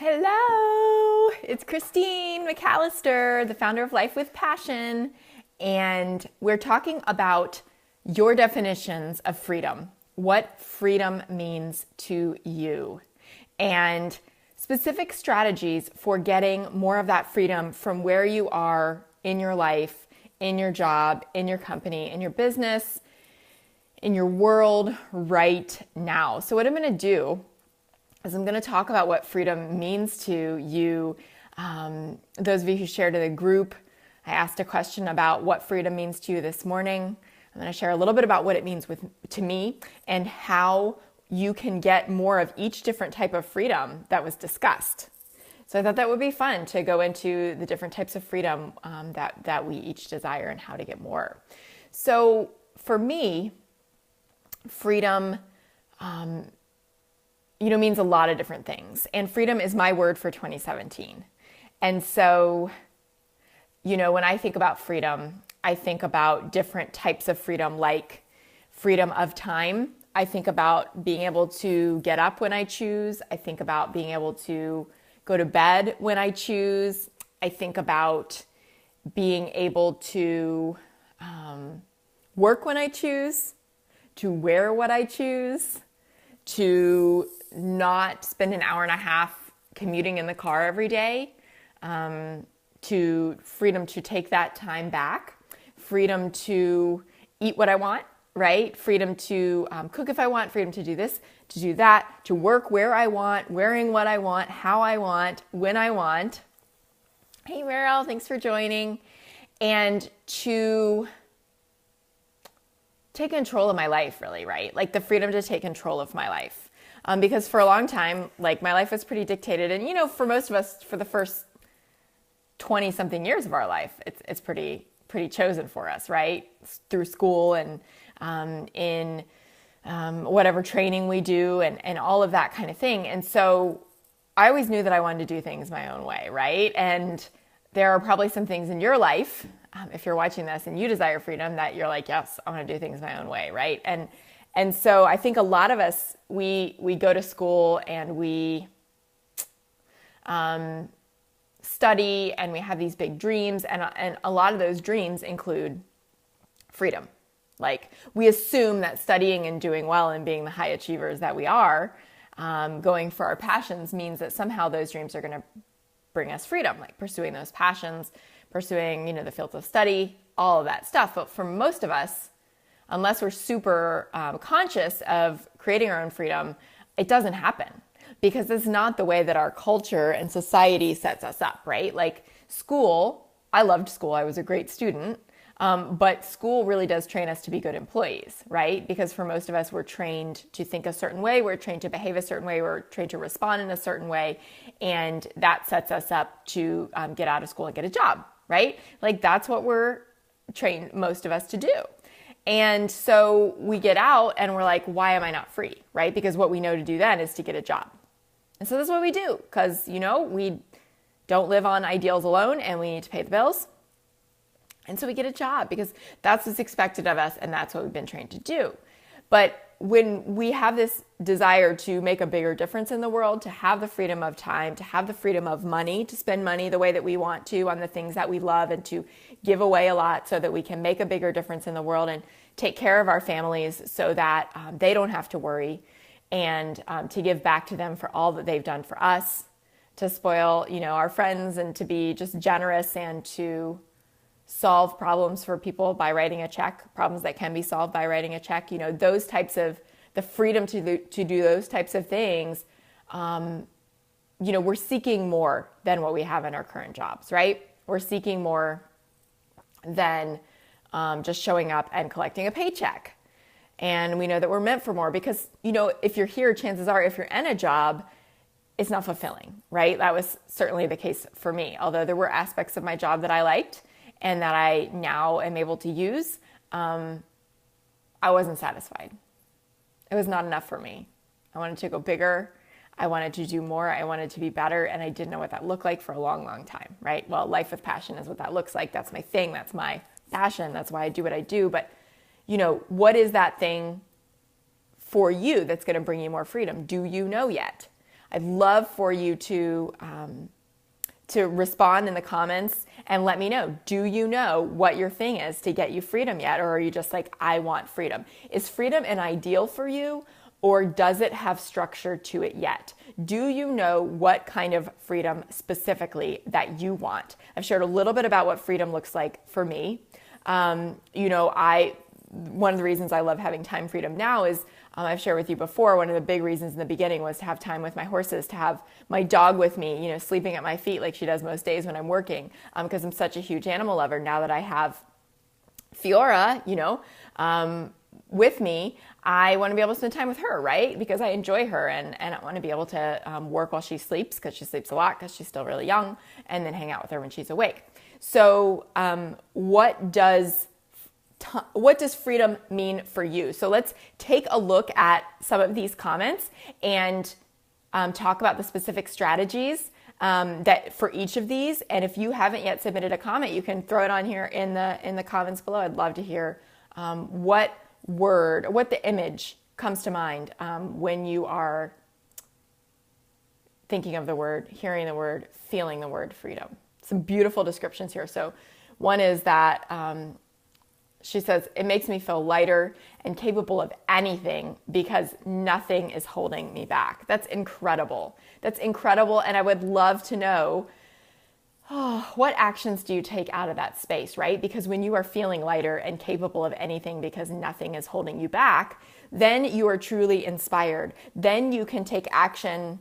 Hello, it's Christine McAlister, the founder of Life with Passion, and we're talking about your definitions of freedom, what freedom means to you, and specific strategies for getting more of that freedom from where you are in your life, in your job, in your company, in your business, in your world right now. So what I'm going to do is I'm going to talk about what freedom means to you. Those of you who shared to the group, I asked a question about what freedom means to you this morning. I'm going to share a little bit about what it means to me and how you can get more of each different type of freedom that was discussed. So I thought that would be fun to go into the different types of freedom that we each desire and how to get more. So for me, freedom means a lot of different things. And freedom is my word for 2017. And so, when I think about freedom, I think about different types of freedom, like freedom of time. I think about being able to get up when I choose. I think about being able to go to bed when I choose. I think about being able to work when I choose, to wear what I choose, to not spend an hour and a half commuting in the car every day, to freedom to take that time back, freedom to eat what I want, right? Freedom to cook if I want, freedom to do this, to do that, to work where I want, wearing what I want, how I want, when I want. Hey, Meryl, thanks for joining. And to take control of my life, really, right? Like the freedom to take control of my life. Because for a long time, like my life was pretty dictated. And, for most of us, for the first 20 something years of our life, it's pretty chosen for us, right? Through school and in whatever training we do and all of that kind of thing. And so I always knew that I wanted to do things my own way, right? And there are probably some things in your life, if you're watching this and you desire freedom, that you're like, yes, I want to do things my own way, right? And so I think a lot of us, we go to school and we study and we have these big dreams, and a lot of those dreams include freedom. Like we assume that studying and doing well and being the high achievers that we are, going for our passions means that somehow those dreams are going to bring us freedom, like pursuing those passions, pursuing, the fields of study, all of that stuff. But for most of us, unless we're super conscious of creating our own freedom, it doesn't happen because it's not the way that our culture and society sets us up, right? Like school, I loved school. I was a great student. But school really does train us to be good employees, right? Because for most of us, we're trained to think a certain way. We're trained to behave a certain way. We're trained to respond in a certain way. And that sets us up to get out of school and get a job, right? Like that's what we're trained, most of us, to do. And so we get out and we're like, why am I not free, right? Because what we know to do then is to get a job. And so that's what we do because, we don't live on ideals alone and we need to pay the bills. And so we get a job because that's what's expected of us and that's what we've been trained to do. But when we have this desire to make a bigger difference in the world, to have the freedom of time, to have the freedom of money, to spend money the way that we want to on the things that we love and to give away a lot so that we can make a bigger difference in the world and take care of our families so that they don't have to worry, and to give back to them for all that they've done for us, to spoil, our friends, and to be just generous and to solve problems for people by writing a check, problems that can be solved by writing a check, those types of, the freedom to do those types of things, we're seeking more than what we have in our current jobs, right? We're seeking more than just showing up and collecting a paycheck. And we know that we're meant for more because, if you're here, chances are, if you're in a job, it's not fulfilling, right? That was certainly the case for me. Although there were aspects of my job that I liked and that I now am able to use, I wasn't satisfied. It was not enough for me. I wanted to go bigger. I wanted to do more. I wanted to be better. And I didn't know what that looked like for a long, long time, right? Well, Life with Passion is what that looks like. That's my thing. That's my passion. That's why I do what I do. But, what is that thing for you that's going to bring you more freedom? Do you know yet? I'd love for you to respond in the comments and let me know, do you know what your thing is to get you freedom yet? Or are you just like, I want freedom? Is freedom an ideal for you, or does it have structure to it yet? Do you know what kind of freedom specifically that you want? I've shared a little bit about what freedom looks like for me. One of the reasons I love having time freedom now is, I've shared with you before, one of the big reasons in the beginning was to have time with my horses, to have my dog with me, sleeping at my feet like she does most days when I'm working, because I'm such a huge animal lover. Now that I have Fiora, with me, I want to be able to spend time with her, right? Because I enjoy her, and I want to be able to work while she sleeps, because she sleeps a lot because she's still really young, and then hang out with her when she's awake. So what does freedom mean for you? So let's take a look at some of these comments and talk about the specific strategies that for each of these. And if you haven't yet submitted a comment, you can throw it on here in the comments below. I'd love to hear what the image comes to mind when you are thinking of the word, hearing the word, feeling the word freedom. Some beautiful descriptions here. So one is that she says, it makes me feel lighter and capable of anything because nothing is holding me back. That's incredible. That's incredible. And I would love to know, what actions do you take out of that space, right? Because when you are feeling lighter and capable of anything because nothing is holding you back, then you are truly inspired. Then you can take action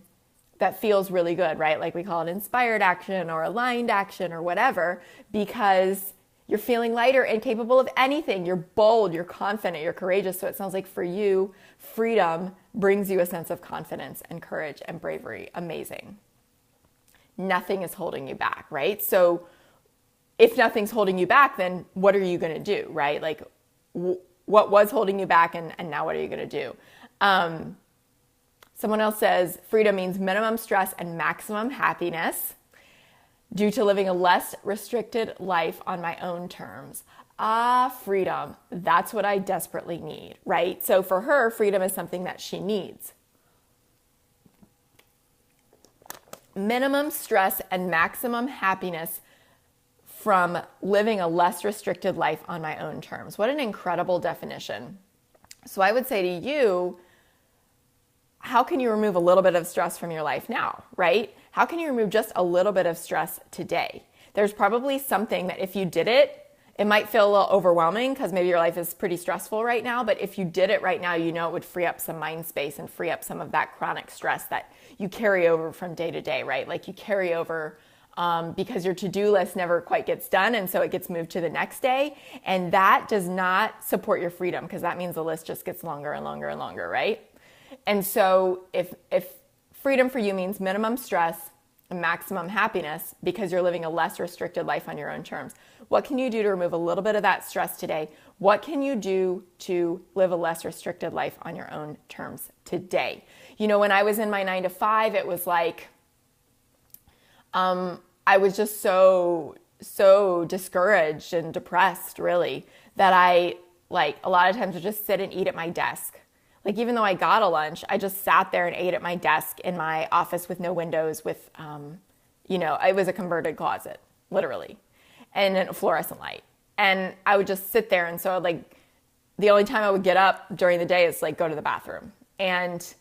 that feels really good, right? Like we call it inspired action or aligned action or whatever, because you're feeling lighter and capable of anything. You're bold, you're confident, you're courageous. So it sounds like for you, freedom brings you a sense of confidence and courage and bravery. Amazing. Nothing is holding you back, right? So if nothing's holding you back, then what are you going to do, right? Like what was holding you back, and now what are you going to do? Someone else says, freedom means minimum stress and maximum happiness due to living a less restricted life on my own terms. Freedom. That's what I desperately need, right? So for her, freedom is something that she needs. Minimum stress and maximum happiness from living a less restricted life on my own terms. What an incredible definition. So I would say to you, how can you remove a little bit of stress from your life now, right? How can you remove just a little bit of stress today? There's probably something that if you did it, it might feel a little overwhelming because maybe your life is pretty stressful right now, but if you did it right now, it would free up some mind space and free up some of that chronic stress that you carry over from day to day, right? Like you carry over because your to-do list never quite gets done, and so it gets moved to the next day, and that does not support your freedom because that means the list just gets longer and longer and longer, right? And so if freedom for you means minimum stress and maximum happiness because you're living a less restricted life on your own terms, what can you do to remove a little bit of that stress today? What can you do to live a less restricted life on your own terms today? When I was in my 9-to-5, it was like, I was just so discouraged and depressed, really, that I, a lot of times would just sit and eat at my desk. Like, even though I got a lunch, I just sat there and ate at my desk in my office with no windows with, it was a converted closet, literally, and a fluorescent light. And I would just sit there. And so the only time I would get up during the day is go to the bathroom. And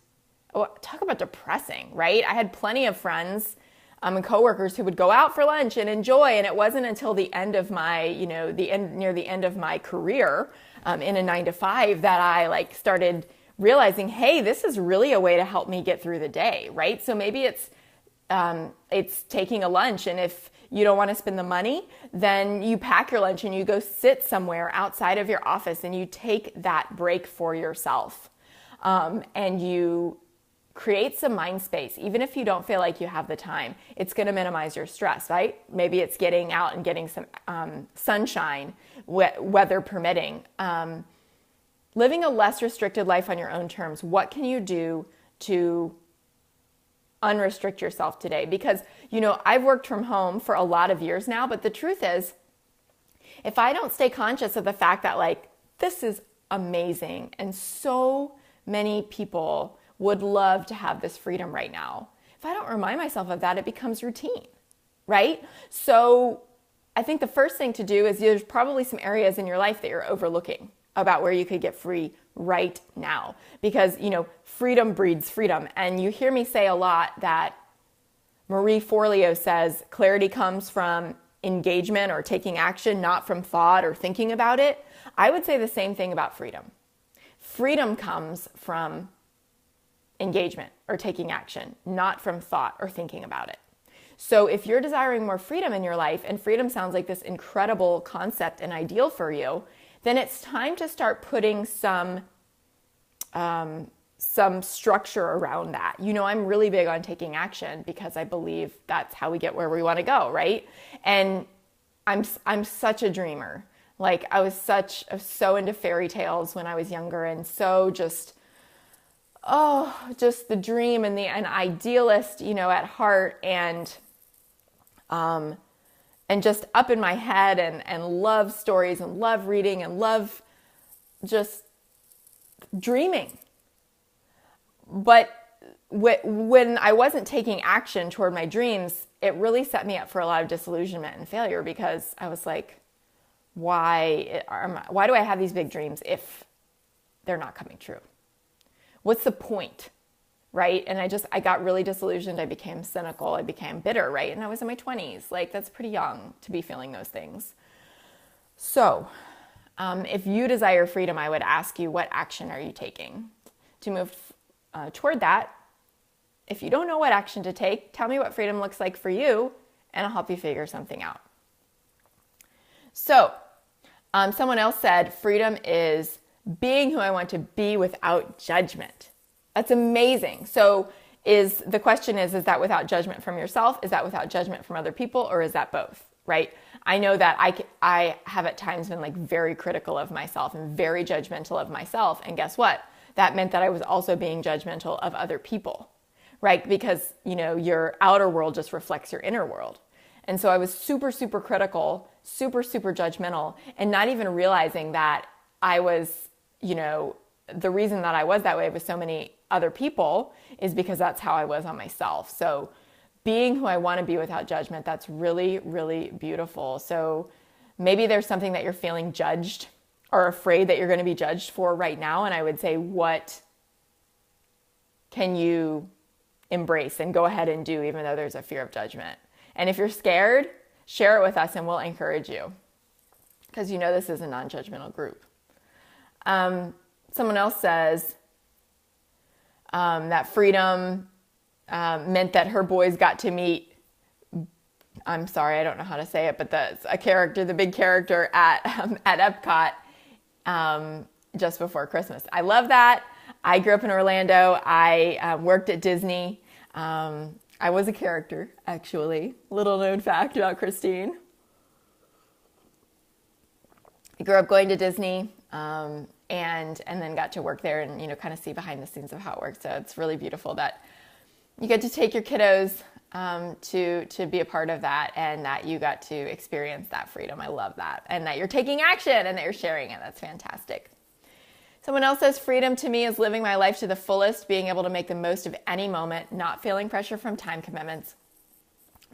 talk about depressing, right? I had plenty of friends and coworkers who would go out for lunch and enjoy. And it wasn't until the end of my, near the end of my career in a 9-to-5 that I started realizing, hey, this is really a way to help me get through the day, right? So maybe it's taking a lunch, and if you don't want to spend the money, then you pack your lunch and you go sit somewhere outside of your office and you take that break for yourself, and you create some mind space. Even if you don't feel like you have the time, it's going to minimize your stress, right? Maybe it's getting out and getting some sunshine, weather permitting. Living a less restricted life on your own terms. What can you do to unrestrict yourself today? Because, I've worked from home for a lot of years now, but the truth is, if I don't stay conscious of the fact that this is amazing and so many people would love to have this freedom right now, if I don't remind myself of that, it becomes routine, right? So I think the first thing to do is there's probably some areas in your life that you're overlooking about where you could get free right now, because, freedom breeds freedom. And you hear me say a lot that Marie Forleo says clarity comes from engagement or taking action, not from thought or thinking about it. I would say the same thing about freedom. Freedom comes from engagement or taking action, not from thought or thinking about it. So if you're desiring more freedom in your life, and freedom sounds like this incredible concept and ideal for you, then it's time to start putting some structure around that. I'm really big on taking action because I believe that's how we get where we want to go, right? And I'm such a dreamer. Like I was so into fairy tales when I was younger, and so just the dream and an idealist, at heart, and just up in my head, and love stories and love reading and love just dreaming. But when I wasn't taking action toward my dreams, it really set me up for a lot of disillusionment and failure, because I was like, why do I have these big dreams if they're not coming true? What's the point, right? And I got really disillusioned. I became cynical. I became bitter, right? And I was in my 20s. Like, that's pretty young to be feeling those things. So if you desire freedom, I would ask you, what action are you taking to move toward that? If you don't know what action to take, tell me what freedom looks like for you, and I'll help you figure something out. So someone else said, freedom is being who I want to be without judgment. That's amazing. So the question is that without judgment from yourself? Is that without judgment from other people? Or is that both, right? I know that I have at times been like very critical of myself and very judgmental of myself. And guess what? That meant that I was also being judgmental of other people, right? Because, your outer world just reflects your inner world. And so I was super, super critical, super, super judgmental, and not even realizing that I was, the reason that I was that way with so many other people is because that's how I was on myself. So being who I want to be without judgment, that's really, really beautiful. So maybe there's something that you're feeling judged or afraid that you're going to be judged for right now. And I would say, what can you embrace and go ahead and do, even though there's a fear of judgment? And if you're scared, share it with us and we'll encourage you, because this is a non-judgmental group. Someone else says that freedom meant that her boys got to meet, I'm sorry, I don't know how to say it, but the big character at Epcot just before Christmas. I love that. I grew up in Orlando. I worked at Disney. I was a character, actually. Little known fact about Christine. I grew up going to Disney, and then got to work there and, kind of see behind the scenes of how it works. So it's really beautiful that you get to take your kiddos to be a part of that, and that you got to experience that freedom. I love that. And that you're taking action and that you're sharing it. That's fantastic. Someone else says, freedom to me is living my life to the fullest, being able to make the most of any moment, not feeling pressure from time commitments,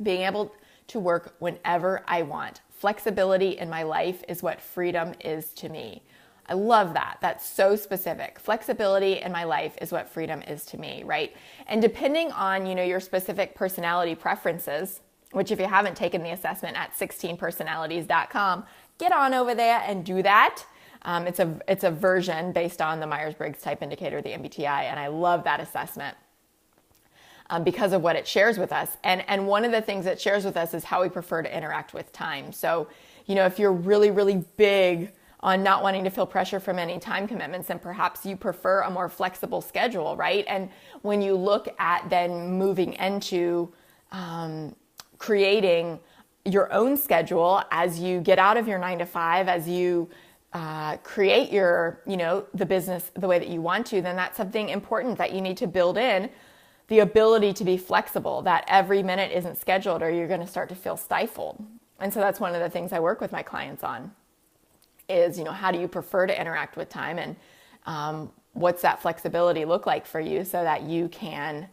being able to work whenever I want. Flexibility in my life is what freedom is to me. I love that. That's so specific. Flexibility in my life is what freedom is to me, right? And depending on, your specific personality preferences, which if you haven't taken the assessment at 16personalities.com, get on over there and do that. It's a version based on the Myers-Briggs Type Indicator, the MBTI, and I love that assessment because of what it shares with us. And one of the things it shares with us is how we prefer to interact with time. So, if you're really, really big on not wanting to feel pressure from any time commitments, then perhaps you prefer a more flexible schedule, right? And when you look at then moving into creating your own schedule as you get out of your 9-to-5, as you create your, the business the way that you want to, then that's something important that you need to build in, the ability to be flexible, that every minute isn't scheduled or you're going to start to feel stifled. And so that's one of the things I work with my clients on is, how do you prefer to interact with time, and what's that flexibility look like for you so that you can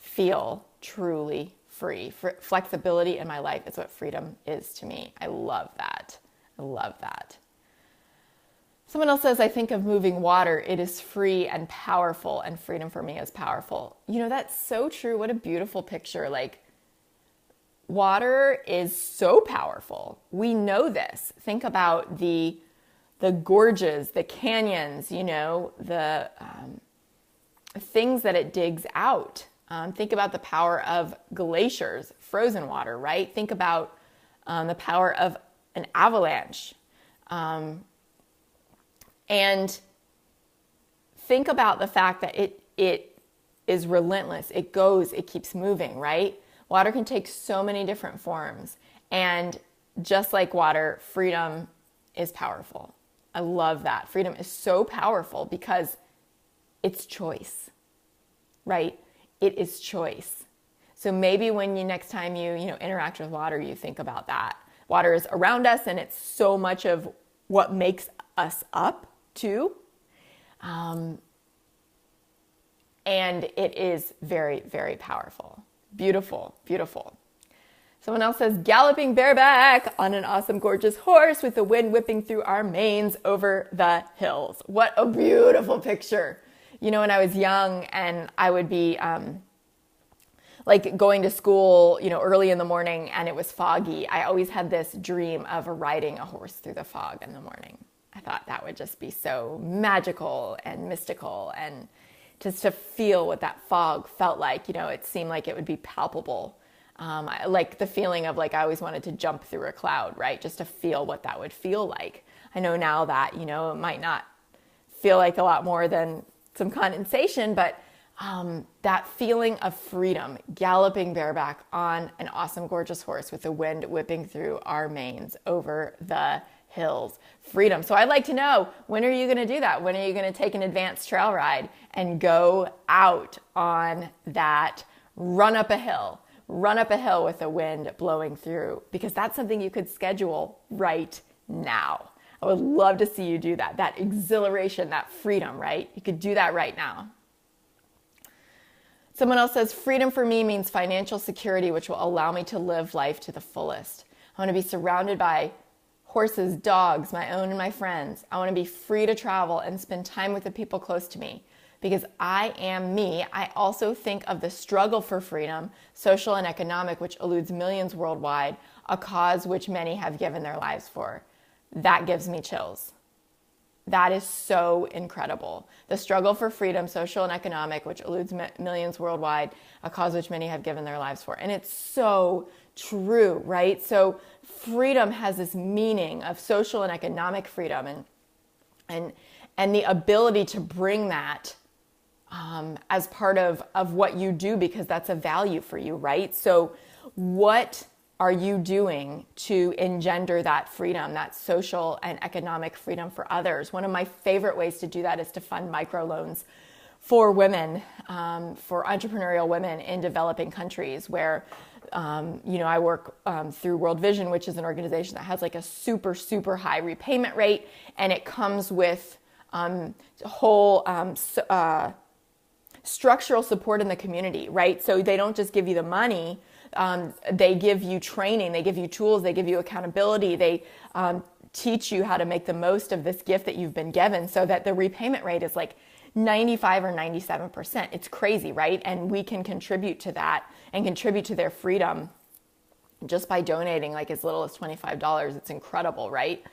feel truly free. Flexibility in my life is what freedom is to me. I love that. I love that. Someone else says, I think of moving water. It is free and powerful, and freedom for me is powerful. You know, that's so true. What a beautiful picture. Like, water is so powerful. We know this. Think about the gorges, the canyons, you know, the things that it digs out. Think about the power of glaciers, frozen water, right? Think about the power of an avalanche. And think about the fact that it is relentless. It goes, it keeps moving, right? Water can take so many different forms. And just like water, freedom is powerful. I love that. Freedom is so powerful because it's choice, right? It is choice. So maybe when next time you interact with water, you think about that. Water is around us, and it's so much of what makes us up too. And it is very, very powerful. Beautiful, beautiful. Someone else says, galloping bareback on an awesome, gorgeous horse with the wind whipping through our manes over the hills. What a beautiful picture. You know, when I was young and I would be like going to school, you know, early in the morning and it was foggy, I always had this dream of riding a horse through the fog in the morning. I thought that would just be so magical and mystical, and just to feel what that fog felt like. You know, it seemed like it would be palpable. Like the feeling of like I always wanted to jump through a cloud, right? Just to feel what that would feel like. I know now that, you know, it might not feel like a lot more than some condensation, but that feeling of freedom, galloping bareback on an awesome, gorgeous horse with the wind whipping through our manes over the hills. Freedom. So I'd like to know, when are you going to do that? When are you going to take an advanced trail ride and go out on that run up a hill with the wind blowing through? Because that's something you could schedule right now. I would love to see you do that. That exhilaration, that freedom, right? You could do that right now. Someone else says, freedom for me means financial security, which will allow me to live life to the fullest. I want to be surrounded by horses, dogs, my own and my friends. I want to be free to travel and spend time with the people close to me. Because I am me, I also think of the struggle for freedom, social and economic, which eludes millions worldwide, a cause which many have given their lives for. That gives me chills. That is so incredible. The struggle for freedom, social and economic, which eludes millions worldwide, a cause which many have given their lives for. And it's so true, right? So freedom has this meaning of social and economic freedom, and the ability to bring that as part of what you do, because that's a value for you, right? So what are you doing to engender that freedom, that social and economic freedom for others? One of my favorite ways to do that is to fund microloans for women, for entrepreneurial women in developing countries where, I work through World Vision, which is an organization that has like a super, super high repayment rate. And it comes with whole structural support in the community, right? So they don't just give you the money. They give you training, they give you tools, they give you accountability, they teach you how to make the most of this gift that you've been given, so that the repayment rate is like 95 or 97%. It's crazy, right? And we can contribute to that and contribute to their freedom just by donating like as little as $25. It's incredible, right?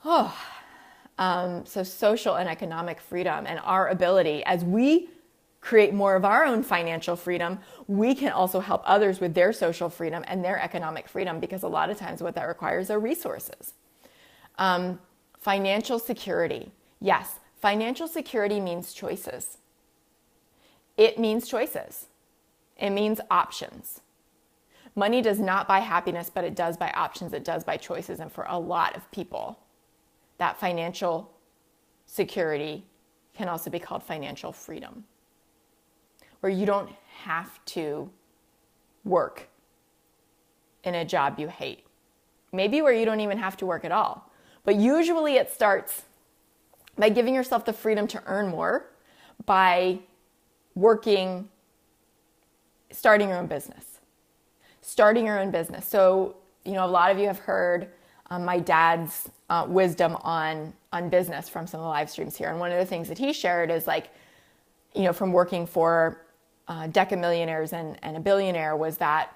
So social and economic freedom, and our ability, as we create more of our own financial freedom, we can also help others with their social freedom and their economic freedom, because a lot of times what that requires are resources. Financial security. Yes, financial security means choices. It means choices. It means options. Money does not buy happiness, but it does buy options. It does buy choices. And for a lot of people, that financial security can also be called financial freedom, where you don't have to work in a job you hate. Maybe where you don't even have to work at all. But usually it starts by giving yourself the freedom to earn more, by working starting your own business. Starting your own business. So, a lot of you have heard my dad's wisdom on business from some of the live streams here. And one of the things that he shared is like, from working for decamillionaires and a billionaire was that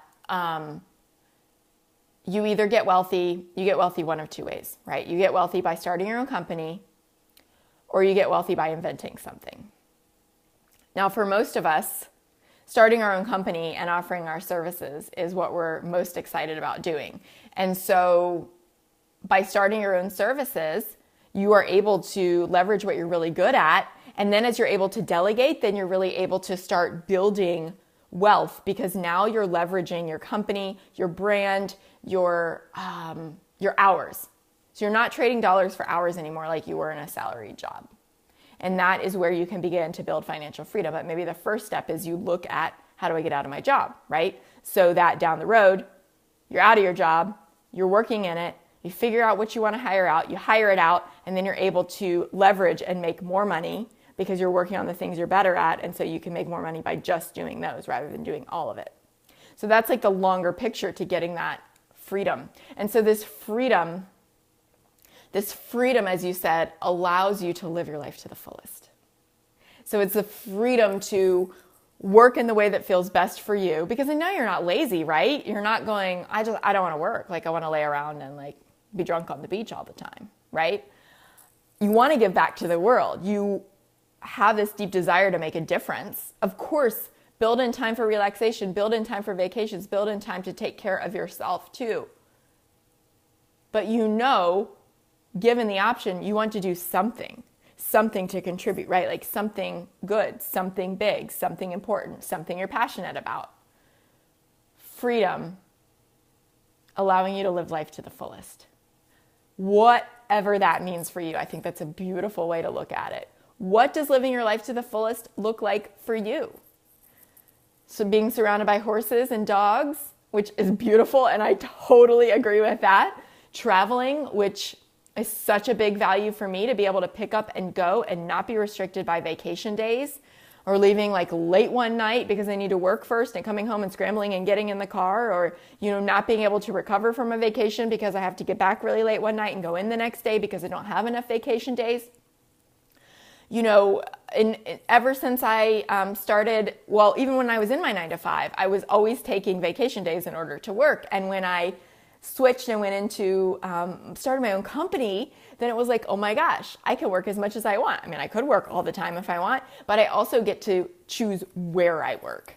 you either get wealthy one of two ways, right? You get wealthy by starting your own company, or you get wealthy by inventing something. Now, for most of us, starting our own company and offering our services is what we're most excited about doing. And so by starting your own services, you are able to leverage what you're really good at. And then as you're able to delegate, then you're really able to start building wealth, because now you're leveraging your company, your brand, your hours. So you're not trading dollars for hours anymore like you were in a salaried job. And that is where you can begin to build financial freedom. But maybe the first step is you look at, how do I get out of my job, right? So that down the road, you're out of your job, you're working in it, you figure out what you want to hire out, you hire it out, and then you're able to leverage and make more money because you're working on the things you're better at. And so you can make more money by just doing those rather than doing all of it. So that's like the longer picture to getting that freedom. And so this freedom, as you said, allows you to live your life to the fullest. So it's the freedom to work in the way that feels best for you, because I know you're not lazy, right? You're not going, I don't want to work. Like, I want to lay around and like be drunk on the beach all the time, right? You want to give back to the world. You have this deep desire to make a difference. Of course, build in time for relaxation, build in time for vacations, build in time to take care of yourself too. But given the option, you want to do something to contribute, right? Like something good, something big, something important, something you're passionate about. Freedom, allowing you to live life to the fullest. Whatever that means for you, I think that's a beautiful way to look at it. What does living your life to the fullest look like for you? So being surrounded by horses and dogs, which is beautiful, and I totally agree with that. Traveling, which is such a big value for me, to be able to pick up and go and not be restricted by vacation days, or leaving like late one night because I need to work first and coming home and scrambling and getting in the car, or, not being able to recover from a vacation because I have to get back really late one night and go in the next day because I don't have enough vacation days. Ever since I started, even when I was in my 9-to-5, I was always taking vacation days in order to work. And when I switched and went into started my own company, then it was like, oh my gosh, I can work as much as I want. I mean, I could work all the time if I want, but I also get to choose where I work.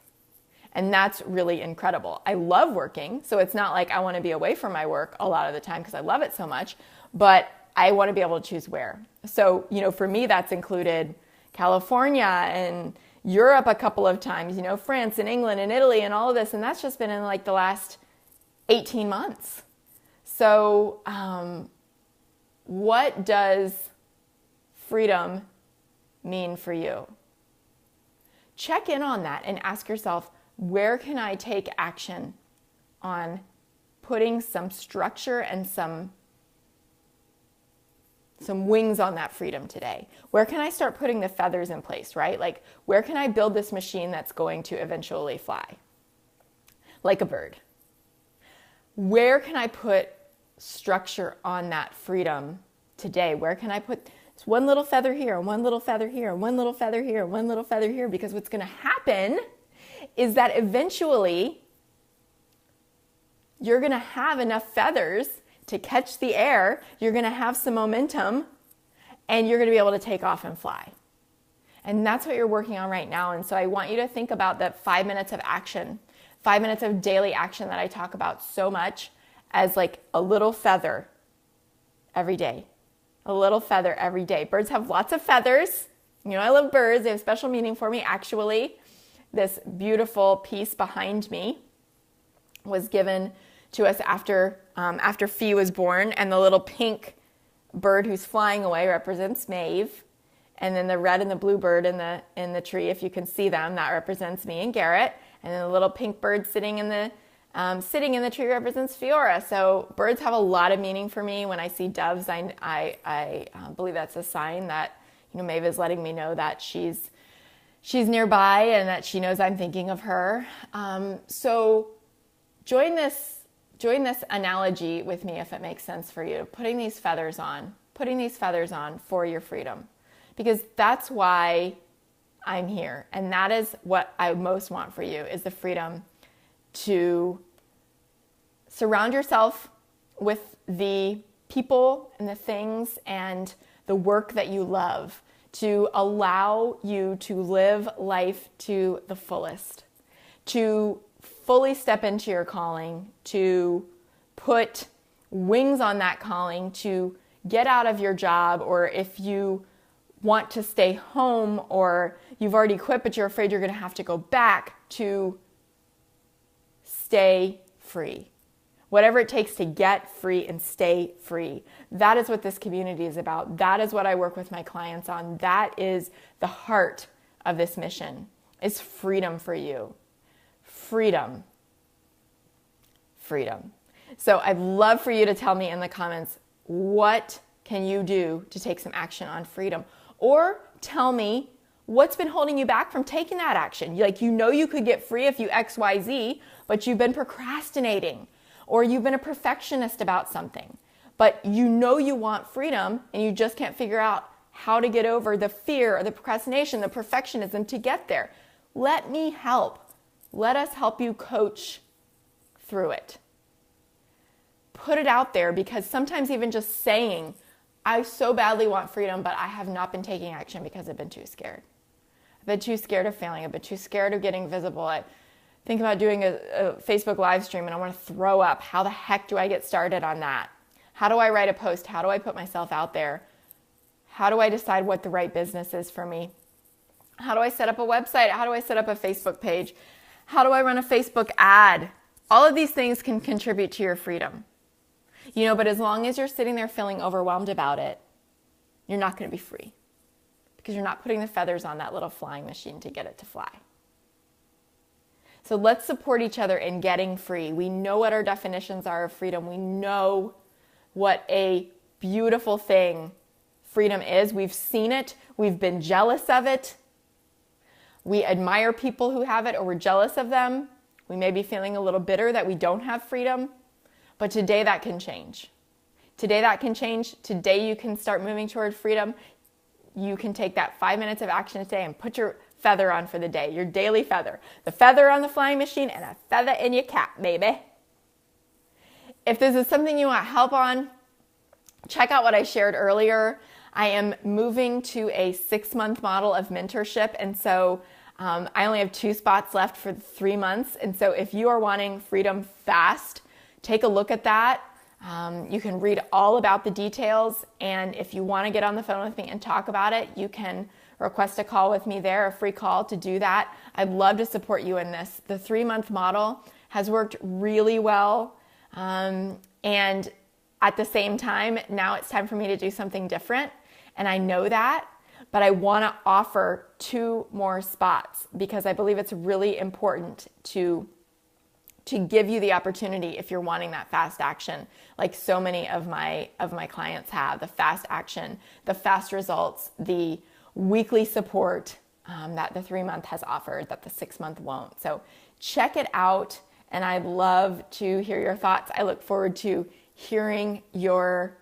And that's really incredible. I love working, so it's not like I want to be away from my work a lot of the time because I love it so much, but I want to be able to choose where. So, for me, that's included California and Europe a couple of times, France and England and Italy and all of this. And that's just been in like the last 18 months. So, what does freedom mean for you? Check in on that and ask yourself, where can I take action on putting some structure and some wings on that freedom today? Where can I start putting the feathers in place, right? Like, where can I build this machine that's going to eventually fly like a bird? Where can I put structure on that freedom today? Where can I put one little feather here, and one little feather here, and one little feather here, and one little feather here? Because what's going to happen is that eventually you're going to have enough feathers to catch the air, you're going to have some momentum, and you're going to be able to take off and fly. And that's what you're working on right now. And so I want you to think about that 5 minutes of action, 5 minutes of daily action that I talk about so much, as like a little feather every day. A little feather every day. Birds have lots of feathers. I love birds. They have special meaning for me. Actually, this beautiful piece behind me was given to us after Fee was born, and the little pink bird who's flying away represents Maeve, and then the red and the blue bird in the tree, if you can see them, that represents me and Garrett, and then the little pink bird sitting in the tree represents Fiora. So birds have a lot of meaning for me. When I see doves, I believe that's a sign that Maeve is letting me know that she's she's nearby and that she knows I'm thinking of her. So join this analogy with me if it makes sense for you, putting these feathers on for your freedom, because that's why I'm here. And that is what I most want for you, is the freedom to surround yourself with the people and the things and the work that you love, to allow you to live life to the fullest, to fully step into your calling, to put wings on that calling, to get out of your job, or if you want to stay home or you've already quit but you're afraid you're going to have to go back, to stay free. Whatever it takes to get free and stay free. That is what this community is about. That is what I work with my clients on. That is the heart of this mission, is freedom for you. Freedom. Freedom. So I'd love for you to tell me in the comments, what can you do to take some action on freedom? Or tell me what's been holding you back from taking that action. Like, you know you could get free if you X, Y, Z, but you've been procrastinating. Or you've been a perfectionist about something, but you know you want freedom and you just can't figure out how to get over the fear or the procrastination, the perfectionism to get there. Let me help. Let us help you coach through it. Put it out there, because sometimes even just saying, I so badly want freedom, but I have not been taking action because I've been too scared. I've been too scared of failing. I've been too scared of getting visible. Think about doing a Facebook live stream and I want to throw up. How the heck do I get started on that? How do I write a post? How do I put myself out there? How do I decide what the right business is for me? How do I set up a website? How do I set up a Facebook page? How do I run a Facebook ad? All of these things can contribute to your freedom. But as long as you're sitting there feeling overwhelmed about it, you're not going to be free, because you're not putting the feathers on that little flying machine to get it to fly. So let's support each other in getting free. We know what our definitions are of freedom. We know what a beautiful thing freedom is. We've seen it. We've been jealous of it. We admire people who have it, or we're jealous of them. We may be feeling a little bitter that we don't have freedom, but today that can change. Today that can change. Today you can start moving toward freedom. You can take that 5 minutes of action today and put your feather on for the day, your daily feather. The feather on the flying machine and a feather in your cap, baby. If this is something you want help on, check out what I shared earlier. I am moving to a 6-month model of mentorship, and so I only have 2 spots left for 3 months. And so if you are wanting freedom fast, take a look at that. You can read all about the details, and if you want to get on the phone with me and talk about it, you can request a call with me there, a free call to do that. I'd love to support you in this. The 3-month model has worked really well. And at the same time, now it's time for me to do something different. And I know that, but I want to offer 2 more spots, because I believe it's really important to give you the opportunity, if you're wanting that fast action, like so many of my clients have, the fast action, the fast results, the weekly support that the 3-month has offered that the 6-month won't. So check it out, and I'd love to hear your thoughts. I look forward to hearing your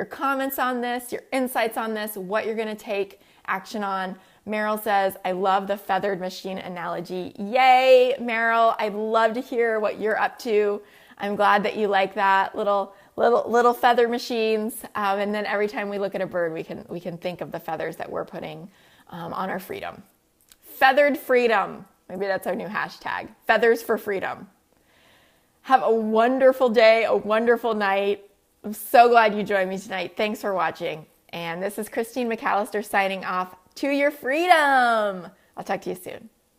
comments on this, your insights on this, what you're going to take action on. Meryl says, I love the feathered machine analogy. Yay, Meryl. I'd love to hear what you're up to. I'm glad that you like that, little feather machines. And then every time we look at a bird, we can think of the feathers that we're putting on our freedom. Feathered freedom. Maybe that's our new hashtag. Feathers for freedom. Have a wonderful day, a wonderful night. I'm so glad you joined me tonight. Thanks for watching. And this is Christine McAlister signing off. To your freedom. I'll talk to you soon.